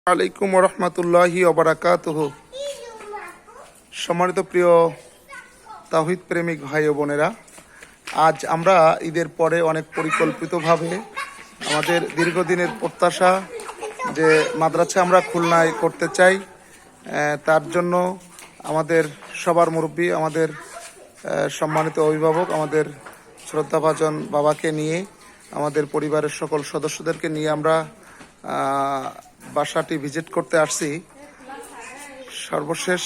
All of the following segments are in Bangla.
আলাইকুম রহমতুল্লাহি ওবারাকাতুহু। সম্মানিত প্রিয় তাওহীদ প্রেমিক ভাই ও বোনেরা, আজ আমরা ঈদের পরে অনেক পরিকল্পিতভাবে আমাদের দীর্ঘদিনের প্রত্যাশা যে মাদ্রাসা আমরা খুলনায় করতে চাই, তার জন্য আমাদের সবার মুরব্বী, আমাদের সম্মানিত অভিভাবক, আমাদের শ্রদ্ধাভাজন বাবাকে নিয়ে, আমাদের পরিবারের সকল সদস্যদেরকে নিয়ে আমরা বাসাটি ভিজিট করতে আসছি। সর্বশেষ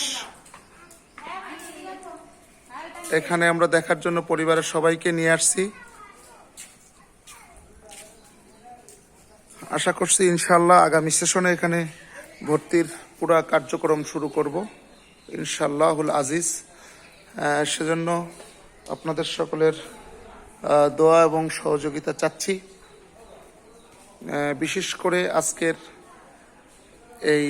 এখানে আমরা দেখার জন্য পরিবারের সবাইকে নিয়ে আসছি। আশা করছি ইনশাল্লাহ আগামী সেশনে এখানে ভর্তির পুরা কার্যক্রম শুরু করব ইনশাল্লাহুল আজিজ। সেজন্য আপনাদের সকলের দোয়া এবং সহযোগিতা চাচ্ছি। বিশেষ করে আজকের এই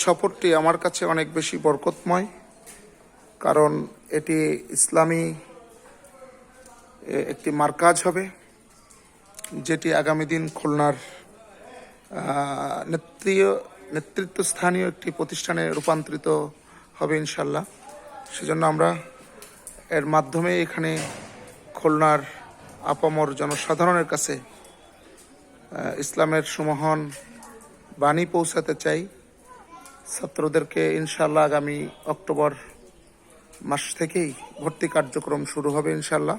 সফরটি আমার কাছে অনেক বেশি বরকতময়, কারণ এটি ইসলামী একটি মারকাজ হবে, যেটি আগামী দিন খুলনার নেতৃত্বস্থানীয় একটি প্রতিষ্ঠানে রূপান্তরিত হবে ইনশাল্লাহ। সেজন্য আমরা এর মাধ্যমে এখানে খুলনার আপামর জনসাধারণের কাছে ইসলামের সুমহান বাণী পৌঁছাতে চাই। ছাত্রদেরকে ইনশাল্লাহ আগামী অক্টোবর মাস থেকেই ভর্তি কার্যক্রম শুরু হবে ইনশাল্লাহ।